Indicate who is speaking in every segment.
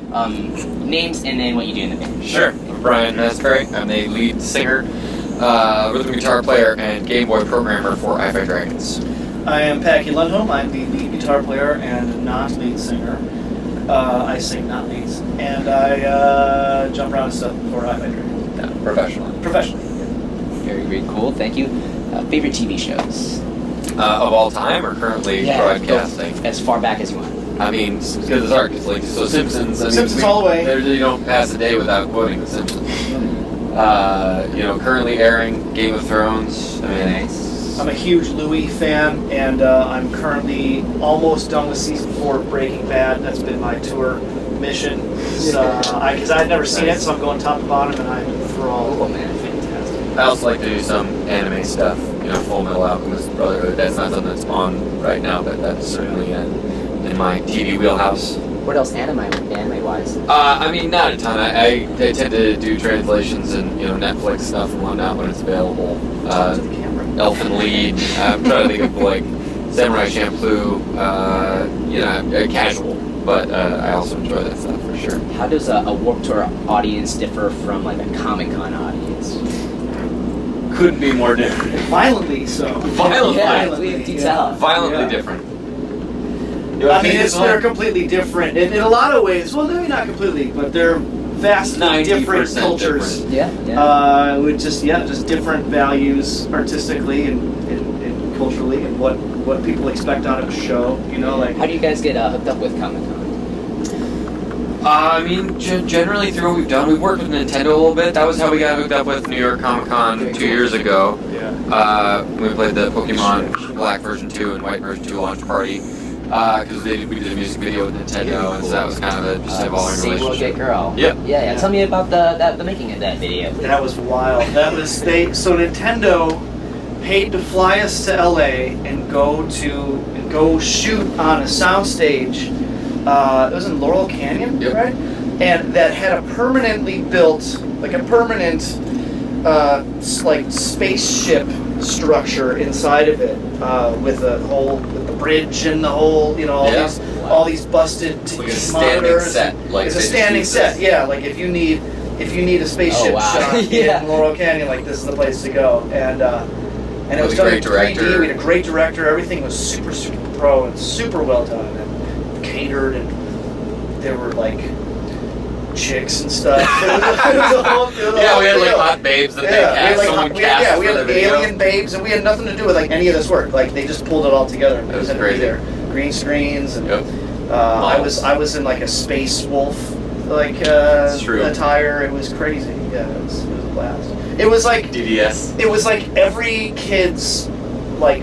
Speaker 1: names and then what you do in the band.
Speaker 2: Sure. I'm Brian Mazzaferri. I'm the lead singer, rhythm guitar player, and Game Boy programmer for I Fight Dragons.
Speaker 3: I am Packy Lundholm. I'm the lead guitar player and not lead singer. I sing not leads, and I jump around and stuff for I Fight Dragons.
Speaker 2: Yeah, professionally.
Speaker 3: Professionally.
Speaker 1: Very, very cool. Thank you. Favorite TV shows?
Speaker 2: Of all time or currently broadcasting?
Speaker 1: As far back as you want.
Speaker 2: I mean, as good as art, like, so Simpsons.
Speaker 3: Simpsons all the way.
Speaker 2: You don't pass a day without quoting The Simpsons. Currently airing Game of Thrones.
Speaker 1: Nice.
Speaker 3: I'm a huge Louis fan, and I'm currently almost done with season 4 of Breaking Bad. That's been my tour mission. Because I'd never seen it, so I'm going top to bottom, and I'm enthralled.
Speaker 1: Oh man, fantastic.
Speaker 2: I also like to do some anime stuff. Full Metal Alchemist Brotherhood. That's not something that's on right now, but that's certainly in my TV wheelhouse.
Speaker 1: What else anime-wise?
Speaker 2: Not a ton. I tend to do translations and Netflix stuff and whatnot when it's available.
Speaker 1: To the camera.
Speaker 2: Elfen Lied. I'm trying to think of like Samurai Champloo. Casual, but I also enjoy that stuff for sure.
Speaker 1: How does a Warped Tour audience differ from like a ComicCon audience?
Speaker 2: Couldn't be more different.
Speaker 3: Violently so.
Speaker 1: Violently
Speaker 2: different.
Speaker 3: They're completely different in a lot of ways. Well, maybe not completely, but they're vastly different cultures.
Speaker 1: Yeah.
Speaker 3: With just different values artistically and culturally, and what people expect out of a show.
Speaker 1: How do you guys get hooked up with ComicCon?
Speaker 2: Generally through what we've done, we've worked with Nintendo a little bit. That was how we got hooked up with New York Comic Con 2 years ago.
Speaker 3: Yeah.
Speaker 2: We played the Pokemon Black version 2 and White version 2 launch party. Because we did a music video with Nintendo, and so that was kind of just evolving
Speaker 1: Same
Speaker 2: relationship.
Speaker 1: Will Get Girl.
Speaker 2: Yep.
Speaker 1: Yeah. Tell me about the making of that video.
Speaker 3: That was wild. So Nintendo paid to fly us to LA and go shoot on a soundstage. It was in Laurel Canyon,
Speaker 2: yep.
Speaker 3: Right? And that had a permanently built, spaceship structure inside of it, with the bridge and the whole, all these busted
Speaker 2: like a monitors.
Speaker 3: It's a standing set. Yeah, like if you need a spaceship shot in Laurel Canyon, like this is the place to go. And it was done in 3D. We had a great director. Everything was super, super pro and super well done and catered, and there were like chicks and stuff.
Speaker 2: We had like hot babes that they cast.
Speaker 3: We had alien babes, and we had nothing to do with any of this work. Like they just pulled it all together.
Speaker 2: It was crazy.
Speaker 3: There. Green screens, and
Speaker 2: yep.
Speaker 3: I was in like a space wolf attire. It was crazy. Yeah, it was a blast. It was like
Speaker 2: DDS.
Speaker 3: It was like every kid's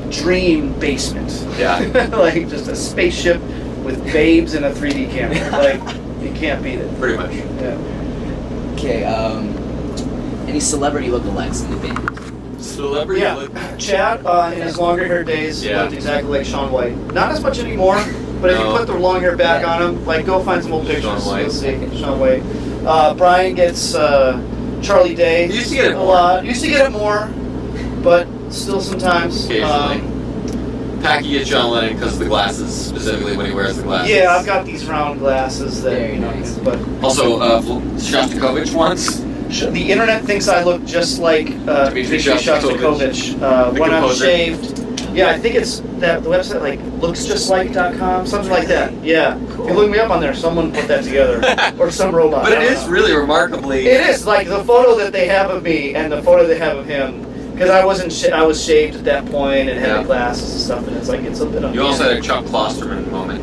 Speaker 3: dream basement.
Speaker 2: Yeah.
Speaker 3: Like just a spaceship with babes and a 3D camera. You can't beat it.
Speaker 2: Pretty much.
Speaker 3: Yeah.
Speaker 1: Okay, any celebrity lookalikes in the band?
Speaker 2: Celebrity?
Speaker 3: Yeah. Chad, in his longer hair days, looked exactly like Shaun White. Not as much anymore, but if you put the long hair back on him, go find some old pictures.
Speaker 2: Shaun White.
Speaker 3: You'll see. Shaun White. Brian gets Charlie Day.
Speaker 2: You used to get it
Speaker 3: a lot. Used to get it more, but still sometimes.
Speaker 2: Occasionally. Packy gets John Lennon because of the glasses, specifically when he wears the glasses.
Speaker 3: Yeah, I've got these round glasses that.
Speaker 1: Very nice.
Speaker 3: But
Speaker 2: also, Shostakovich once.
Speaker 3: The internet thinks I look just like Dmitri Shostakovich when I'm shaved. Yeah, I think it's the website looksjustlike.com, something like that. Yeah, cool. You look me up on there. Someone put that together, or some robot.
Speaker 2: But it is really remarkably.
Speaker 3: It is like the photo that they have of me and the photo they have of him. Because I was shaved at that point and had the glasses and stuff, and it's a bit.
Speaker 2: You also had a Chuck Klosterman moment.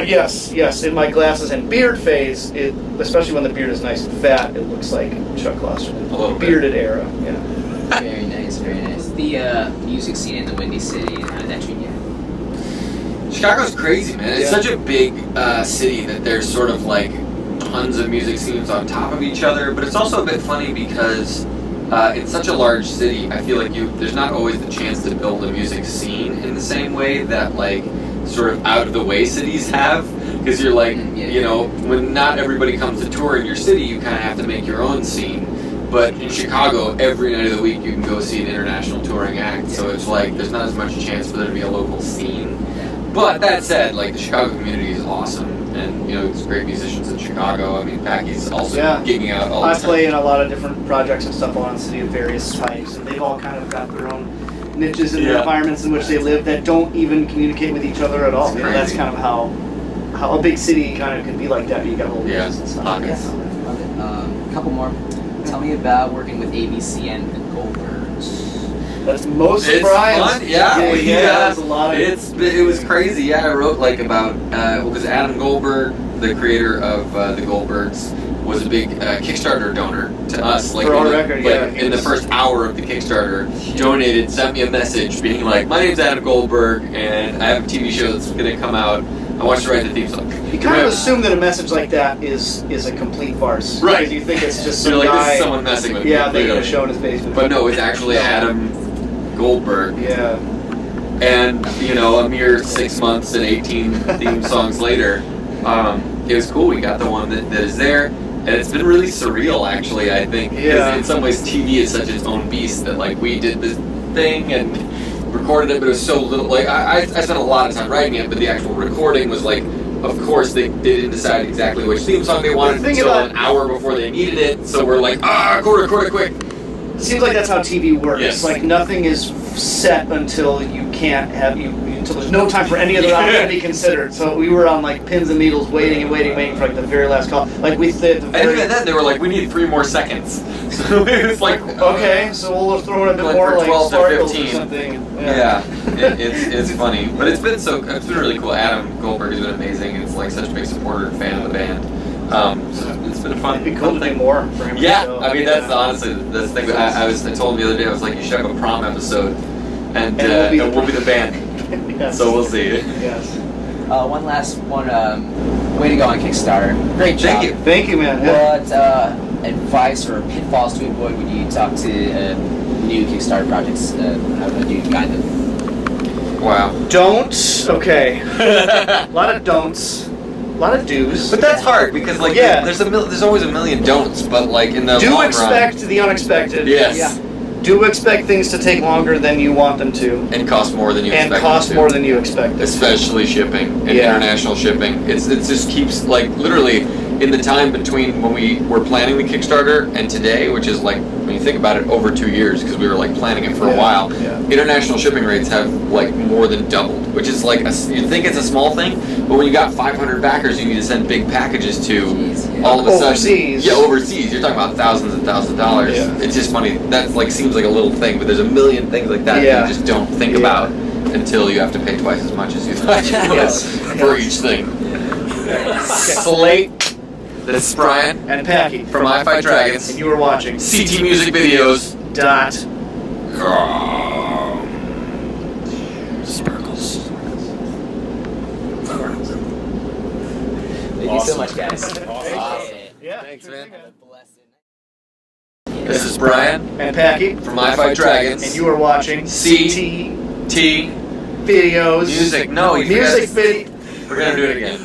Speaker 3: Yes. In my glasses and beard phase, especially when the beard is nice and fat, it looks like Chuck Klosterman.
Speaker 2: A little
Speaker 3: bearded era. Yeah.
Speaker 1: Very nice. The music scene in the Windy City, and how did that treat you?
Speaker 2: Chicago's crazy, man. It's such a big city that there's sort of tons of music scenes on top of each other, but it's also a bit funny because it's such a large city. I feel like there's not always the chance to build a music scene in the same way that sort of out of the way cities have, because you're when not everybody comes to tour in your city, you kind of have to make your own scene. But in Chicago, every night of the week you can go see an international touring act, so it's there's not as much chance for there to be a local scene. But that said, the Chicago community is awesome. and there's great musicians in Chicago. I mean, Packy's also gigging out all the time.
Speaker 3: I play in a lot of different projects and stuff around the city of various types, and they've all kind of got their own niches and environments in which they live that don't even communicate with each other at all. That's kind of how a big city kind of can be like that. You got little niches and stuff.
Speaker 2: Pockets.
Speaker 1: Love it. A couple more. Tell me about working with ABC and the Goldbergs.
Speaker 3: That's mostly Brian's.
Speaker 2: Fun. Yeah,
Speaker 3: there's a lot of
Speaker 2: it was crazy. Yeah, I wrote like about because Adam Goldberg, the creator of the Goldbergs, was a big Kickstarter donor to us. Like,
Speaker 3: for our record,
Speaker 2: in the first hour of the Kickstarter, donated, sent me a message being like, "My name's Adam Goldberg, and I have a TV show that's going to come out. I want you to write the theme song."
Speaker 3: You kind of assume that a message like that is a complete farce,
Speaker 2: right?
Speaker 3: Because you think it's just some
Speaker 2: You're like,
Speaker 3: guy,
Speaker 2: this is someone messing with me.
Speaker 3: making a show in his basement.
Speaker 2: But no, it's actually Adam Goldberg.
Speaker 3: Yeah.
Speaker 2: And, a mere 6 months and 18 theme songs later, it was cool. We got the one that is there. And it's been really surreal, actually, I think. Because in some ways, TV is such its own beast that, like, we did this thing and recorded it, but it was so little. Like, I spent a lot of time writing it, but the actual recording was like, of course, they didn't decide exactly which theme song they wanted until an hour before they needed it. So we're like, record it quick.
Speaker 3: It seems like that's how TV works.
Speaker 2: Yes.
Speaker 3: Like nothing is set until you can't have until there's no time for any other option to be considered. So we were on like pins and needles, waiting for like the very last call. Like we did the very.
Speaker 2: And even then, they were like, "We need 3 more seconds." So it was like,
Speaker 3: okay, so we'll throw in a bit more like
Speaker 2: 12 to
Speaker 3: sparkles
Speaker 2: 15.
Speaker 3: or something.
Speaker 2: It's funny, but it's been really cool. Adam Goldberg has been amazing. It's like such a big supporter and fan of the band. So it's been a fun.
Speaker 3: It'd be cool to do more for him.
Speaker 2: Yeah, I mean that's honestly the thing. I told him the other day. I was like, you should have a prom episode, and we'll be the band.
Speaker 3: Yes.
Speaker 2: So we'll see.
Speaker 3: Yes.
Speaker 1: One last one. Way to go on Kickstarter. Great job.
Speaker 3: Thank you, man.
Speaker 1: What advice or pitfalls to avoid when you talk to new Kickstarter projects? How do you guide them?
Speaker 2: Wow.
Speaker 3: Don't. Okay. A lot of don'ts. A lot of do's.
Speaker 2: But that's hard because there's always a million don'ts. But like in the long
Speaker 3: expect
Speaker 2: run,
Speaker 3: the unexpected.
Speaker 2: Yes.
Speaker 3: Yeah. Do expect things to take longer than you want them to.
Speaker 2: And cost more than you expect.
Speaker 3: And cost more than you expect.
Speaker 2: Especially shipping and international shipping. It just keeps like literally in the time between when we were planning the Kickstarter and today, which is like when you think about it, over 2 years because we were like planning it for a while.
Speaker 3: Yeah.
Speaker 2: International shipping rates have like more than doubled, which is like you think it's a small thing, but when you got 500 backers, you need to send big packages to. All of a sudden,
Speaker 3: overseas.
Speaker 2: Yeah, overseas. You're talking about thousands and thousands of dollars.
Speaker 3: Yeah.
Speaker 2: It's just money. That like seems like a little thing, but there's a million things like that that you just don't think about until you have to pay twice as much as you thought you would for each thing. Slate. This is Brian
Speaker 3: and Packy
Speaker 2: from I-Fi Dragons.
Speaker 3: And you were watching
Speaker 2: CT Music Videos.
Speaker 3: Sparkles.
Speaker 1: Thank you so much, guys.
Speaker 2: Awesome.
Speaker 3: Yeah.
Speaker 2: Thanks, man.
Speaker 1: Have a blessed night.
Speaker 2: This is Brian
Speaker 3: and Packy
Speaker 2: from I-Fi Dragons.
Speaker 3: And you are watching
Speaker 2: CT
Speaker 3: Videos.
Speaker 2: Music. No,
Speaker 3: music video.
Speaker 2: We're gonna do it again.